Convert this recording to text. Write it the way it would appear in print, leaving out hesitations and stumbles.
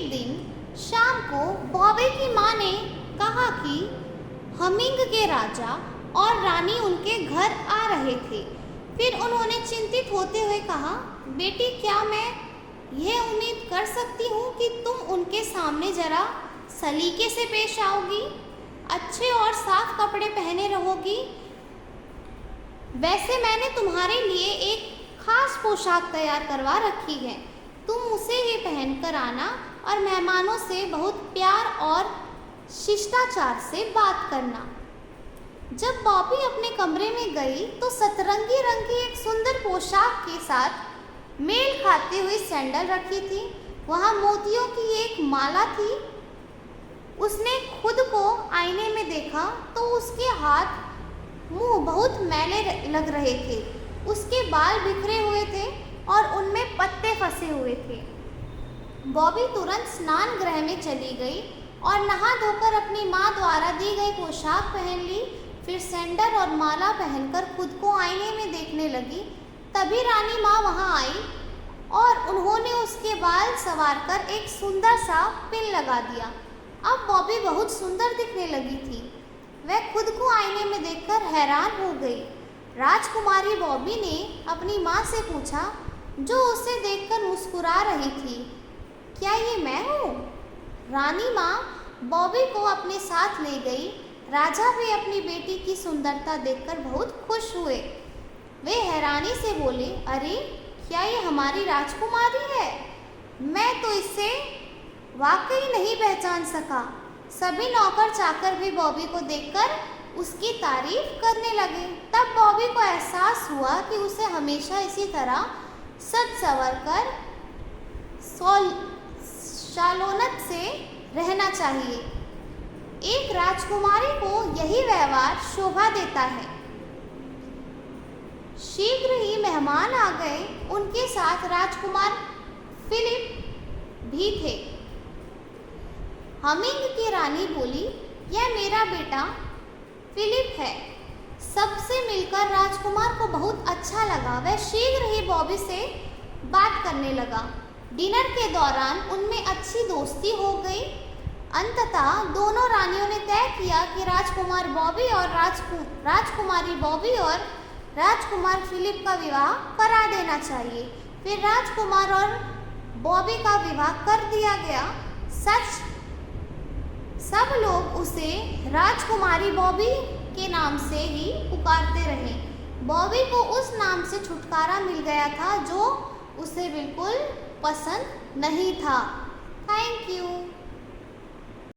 एक दिन शाम को बॉबी की माँ ने कहा कि हमिंग के राजा और रानी उनके घर आ रहे थे। फिर उन्होंने चिंतित होते हुए कहा, बेटी, क्या मैं यह उम्मीद कर सकती हूँ कि तुम उनके सामने जरा सलीके से पेश आओगी, अच्छे और साफ कपड़े पहने रहोगी। वैसे मैंने तुम्हारे लिए एक खास पोशाक तैयार करवा रखी है, तुम उसे ही पहनकर आना और मेहमानों से बहुत प्यार और शिष्टाचार से बात करना। जब बॉबी अपने कमरे में गई तो सतरंगी रंग की एक सुंदर पोशाक के साथ मेल खाती हुई सैंडल रखी थी। वहाँ मोतियों की एक माला थी। उसने खुद को आईने में देखा तो उसके हाथ मुंह बहुत मैले लग रहे थे। उसके बाल बिखरे हुए थे और उनमें पत्ते फंसे हुए थे। बॉबी तुरंत स्नान गृह में चली गई और नहा धोकर अपनी माँ द्वारा दी गई पोशाक पहन ली। फिर सैंडल और माला पहनकर खुद को आईने में देखने लगी। तभी रानी माँ वहाँ आई और उन्होंने उसके बाल संवारकर एक सुंदर सा पिन लगा दिया। अब बॉबी बहुत सुंदर दिखने लगी थी। वह खुद को आईने में देखकर हैरान हो गई। राजकुमारी बॉबी ने अपनी माँ से पूछा, जो उसे देखकर मुस्कुरा रही थी, क्या ये मैं हूँ? रानी माँ बॉबी को अपने साथ ले गई। राजा भी अपनी बेटी की सुंदरता देखकर बहुत खुश हुए। वे हैरानी से बोले, अरे, क्या ये हमारी राजकुमारी है? मैं तो इसे वाकई नहीं पहचान सका। सभी नौकर चाकर भी बॉबी को देखकर उसकी तारीफ करने लगे। तब बॉबी को एहसास हुआ कि उसे हमेशा इसी तरह सज संवर कर शालोनत से रहना चाहिए। एक राजकुमारी को यही व्यवहार शोभा देता है। शीघ्र ही मेहमान आ गए। उनके साथ राजकुमार फिलिप भी थे। हमिंग की रानी बोली, यह मेरा बेटा फिलिप है। सबसे मिलकर राजकुमार को बहुत अच्छा लगा। वह शीघ्र ही बॉबी से बात करने लगा। डिनर के दौरान उनमें अच्छी दोस्ती हो गई। अंततः दोनों रानियों ने तय किया कि राजकुमार बॉबी और राजकुमारी बॉबी और राजकुमार फिलिप का विवाह करा देना चाहिए। फिर राजकुमार और बॉबी का विवाह कर दिया गया। सब लोग उसे राजकुमारी बॉबी के नाम से ही पुकारते रहे। बॉबी को उस नाम से छुटकारा मिल गया था जो उसे बिल्कुल पसंद नहीं था। थैंक